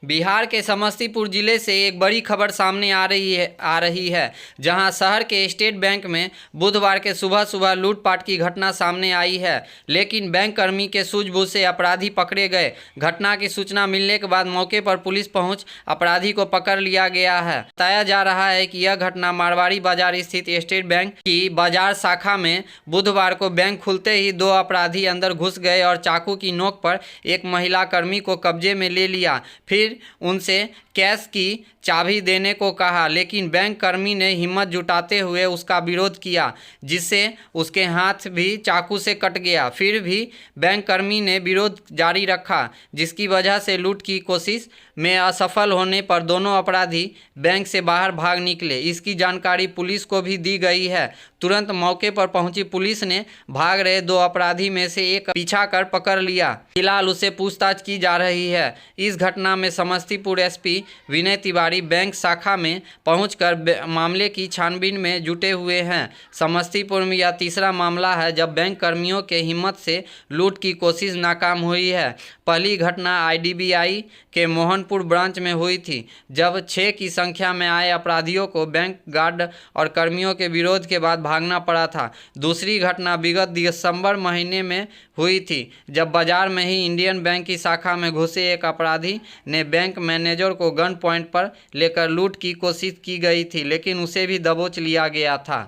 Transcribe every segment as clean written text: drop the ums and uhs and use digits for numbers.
बिहार के समस्तीपुर जिले से एक बड़ी खबर सामने आ रही है जहां शहर के स्टेट बैंक में बुधवार के सुबह सुबह लूटपाट की घटना सामने आई है, लेकिन बैंक कर्मी के सूझबूझ से अपराधी पकड़े गए। घटना की सूचना मिलने के बाद मौके पर पुलिस पहुंच अपराधी को पकड़ लिया गया है। बताया जा रहा है कि यह घटना मारवाड़ी बाजार स्थित स्टेट बैंक की बाजार शाखा में बुधवार को बैंक खुलते ही दो अपराधी अंदर घुस गए और चाकू की नोक पर एक महिला कर्मी को कब्जे में ले लिया। फिर उनसे कैश की चाबी देने को कहा, लेकिन बैंक कर्मी ने हिम्मत जुटाते हुए उसका विरोध किया, जिससे उसके हाथ भी चाकू से कट गया। फिर भी बैंक कर्मी ने विरोध जारी रखा, जिसकी वजह से लूट की कोशिश में असफल होने पर दोनों अपराधी बैंक से बाहर भाग निकले। इसकी जानकारी पुलिस को भी दी गई है। तुरंत मौके पर पहुंची पुलिस ने भाग रहे दो अपराधी में से एक पीछा कर पकड़ लिया। फिलहाल उससे पूछताछ की जा रही है। इस घटना में समस्तीपुर एसपी विनय तिवारी बैंक शाखा में पहुंचकर मामले की छानबीन में जुटे हुए हैं। समस्तीपुर में यह तीसरा मामला है जब बैंक कर्मियों के हिम्मत से लूट की कोशिश नाकाम हुई है। पहली घटना आईडीबीआई के मोहनपुर ब्रांच में हुई थी, जब 6 की संख्या में आए अपराधियों को बैंक गार्ड और कर्मियों के विरोध के बाद भागना पड़ा था। दूसरी घटना विगत दिसंबर महीने में हुई थी, जब बाजार में ही इंडियन बैंक की शाखा में घुसे एक अपराधी ने बैंक मैनेजर को गन पॉइंट पर लेकर लूट की कोशिश की गई थी, लेकिन उसे भी दबोच लिया गया था।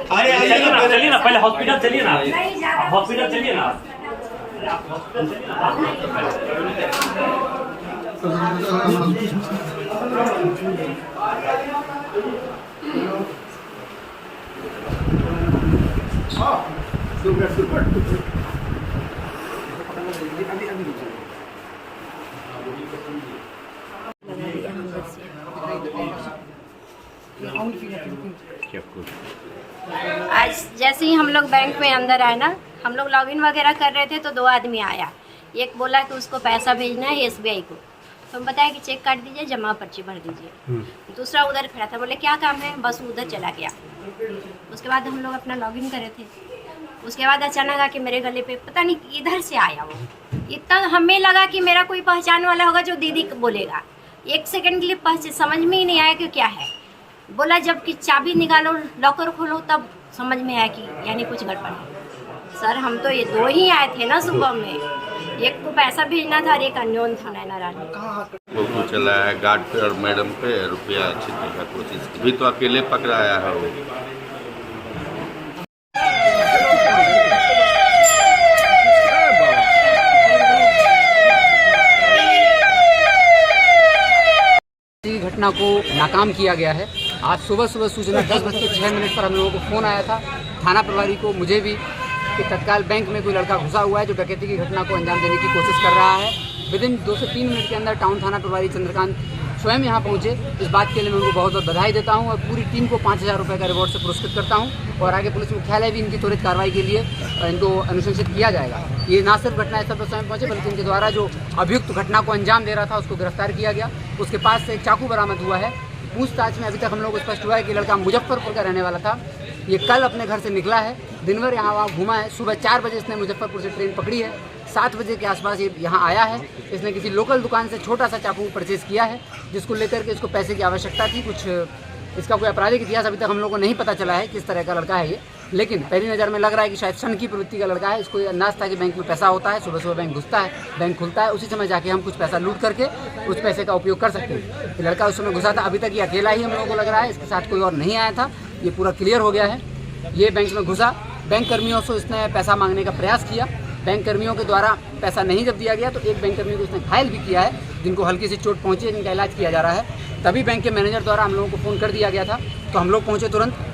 अरे चलिए ना, पहले हॉस्पिटल चलिए ना, हॉस्पिटल चलिए ना। आज जैसे ही हम लोग बैंक में अंदर आए ना, हम लोग लॉगिन वगैरह कर रहे थे तो 2 आदमी आया। एक बोला कि उसको पैसा भेजना है एसबीआई को, तो हम बताया कि चेक काट दीजिए, जमा पर्ची भर दीजिए। दूसरा उधर खड़ा था, बोले क्या काम है, बस उधर चला गया। उसके बाद हम लोग अपना लॉगिन करे थे। उसके बाद अचानक आके मेरे गले पे पता नहीं इधर से आया वो। इतना हमें लगा कि मेरा कोई पहचान वाला होगा जो दीदी बोलेगा। 1 सेकंड के लिए समझ में ही नहीं आया कि क्या है। बोला जब कि चाबी निकालो, लॉकर खोलो, तब समझ में आया कि यानी कुछ गड़बड़ है। सर हम तो ये 2 ही आए थे ना सुबह में, एक को पैसा भेजना था और एक अननोन था नैना रानी। वो चला है गार्ड पे और मैडम पे रुपया छीनने का कोशिश की, भी तो अकेले पकड़ाया है वो। घटना को नाकाम किया गया है। आज सुबह सूचना 10:06 पर हम लोगों को फ़ोन आया था थाना प्रभारी को, मुझे भी, कि तत्काल बैंक में कोई लड़का घुसा हुआ है जो डकैती की घटना को अंजाम देने की कोशिश कर रहा है। विदिन 2 से 3 मिनट के अंदर टाउन थाना प्रभारी चंद्रकांत स्वयं यहाँ पहुँचे। इस बात के लिए मैं उनको बहुत बहुत बधाई देता हूँ और पूरी टीम को 5000 रुपये का रिवॉर्ड से पुरस्कृत करता हूँ। और आगे पुलिस मुख्यालय भी इनकी त्वरित कार्रवाई के लिए इनको अनुशंसित किया जाएगा। ये ना सिर्फ घटना स्थल पर स्वयं पहुँचे, बल्कि इनके द्वारा जो अभियुक्त घटना को अंजाम दे रहा था उसको गिरफ्तार किया गया। उसके पास से एक चाकू बरामद हुआ है। पूछताछ में अभी तक हम लोग को स्पष्ट हुआ है कि लड़का मुजफ्फरपुर का रहने वाला था। ये कल अपने घर से निकला है, दिन भर यहाँ वहाँ घूमा है। सुबह 4 बजे इसने मुजफ्फरपुर से ट्रेन पकड़ी है। 7 बजे के आसपास ये यहाँ आया है। इसने किसी लोकल दुकान से छोटा सा चाकू परचेज़ किया है, जिसको लेकर के इसको पैसे की आवश्यकता थी। कुछ इसका कोई आपराधिक इतिहास अभी तक हम लोगों को नहीं पता चला है किस तरह का लड़का है ये, लेकिन पहली नज़र में लग रहा है कि शायद शन की प्रवृत्ति का लड़का है। इसको अंदाज था कि बैंक में पैसा होता है, सुबह बैंक घुसता है, बैंक खुलता है, उसी समय जाके हम कुछ पैसा लूट करके उस पैसे का उपयोग कर सकते हैं। ये लड़का उस समय घुसा था। अभी तक ये अकेला ही हम लोगों को लग रहा है, इसके साथ कोई और नहीं आया था। ये पूरा क्लियर हो गया है। ये बैंक में घुसा, बैंक कर्मियों से इसने पैसा मांगने का प्रयास किया। बैंक कर्मियों के द्वारा पैसा नहीं जब दिया गया तो एक बैंक कर्मी को इसने घायल भी किया है, जिनको हल्की सी चोट पहुंची है, जिनका इलाज किया जा रहा है। तभी बैंक के मैनेजर द्वारा हम लोगों को फ़ोन कर दिया गया था, तो हम लोग पहुंचे तुरंत।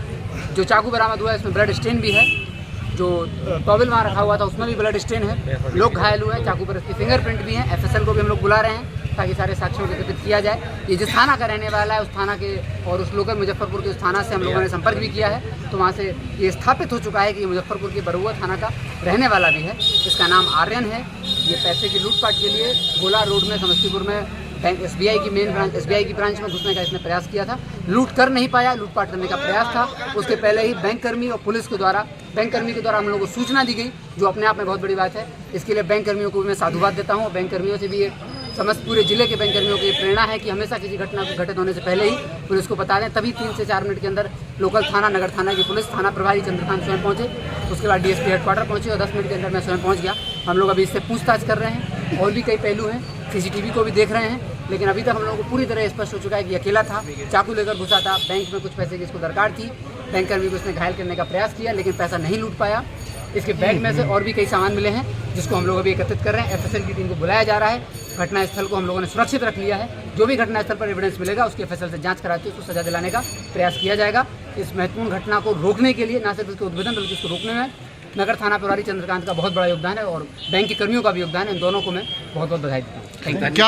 जो चाकू बरामद हुआ है इसमें ब्लड स्टेन भी है, जो टॉवल वहाँ रखा हुआ था उसमें भी ब्लड स्टेन है। लोग घायल हुए हैं, चाकू पर इसकी फिंगरप्रिंट भी है। एफएसएल को भी हम लोग बुला रहे हैं ताकि सारे साक्ष्यों को एकत्रित किया जाए। ये जिस थाना का रहने वाला है उस थाना के और उस लोकल मुजफ्फरपुर के उस थाना से हम लोगों ने संपर्क भी किया है, तो वहाँ से ये स्थापित हो चुका है कि ये मुजफ्फरपुर के बरुआ थाना का रहने वाला भी है। इसका नाम आर्यन है। ये पैसे की लूटपाट के लिए गोला रोड में समस्तीपुर में बैंक SBI की मेन ब्रांच SBI की ब्रांच में घुसने का इसने प्रयास किया था। लूट कर नहीं पाया, लूटपाट करने का प्रयास था। उसके पहले ही बैंक कर्मी और पुलिस के द्वारा हम लोगों को सूचना दी गई, जो अपने आप में बहुत बड़ी बात है। इसके लिए बैंक कर्मियों को भी मैं साधुवाद देता हूँ। बैंक कर्मियों से भी ये समस्त पूरे जिले के बैंक कर्मियों की प्रेरणा है कि हमेशा किसी घटना को घटित होने से पहले ही पुलिस को बता दें, तभी 3 से 4 मिनट के अंदर लोकल थाना, नगर थाना की पुलिस, थाना प्रभारी चंद्रकांत स्वयं पहुंचे। उसके बाद DSP हेडक्वार्टर पहुंचे और 10 मिनट के अंदर मैं स्वयं पहुंच गया। हम लोग अभी इससे पूछताछ कर रहे हैं। और भी कई पहलू हैं, CCTV को भी देख रहे हैं, लेकिन अभी तक हम लोगों को पूरी तरह स्पष्ट हो चुका है कि अकेला था, चाकू लेकर घुसा था। बैंक में कुछ पैसे की इसको दरकार थी, बैंक कर्मी को इसने घायल करने का प्रयास किया, लेकिन पैसा नहीं लूट पाया। इसके बैग में से और भी कई सामान मिले हैं, जिसको हम लोग अभी एकत्रित कर रहे हैं। FSL की टीम को बुलाया जा रहा है। घटनास्थल को हम लोगों ने सुरक्षित रख लिया है। जो भी घटनास्थल पर एविडेंस मिलेगा, उसकी FSL से जांच कराते उसको सजा दिलाने का प्रयास किया जाएगा। इस महत्वपूर्ण घटना को रोकने के लिए, न सिर्फ इसके उद्भेदन बल्कि इसको रोकने में नगर थाना प्रभारी चंद्रकांत का बहुत बड़ा योगदान है और बैंक के कर्मियों का भी योगदान है। इन दोनों को मैं बहुत बहुत बधाई देता हूँ। Thank you.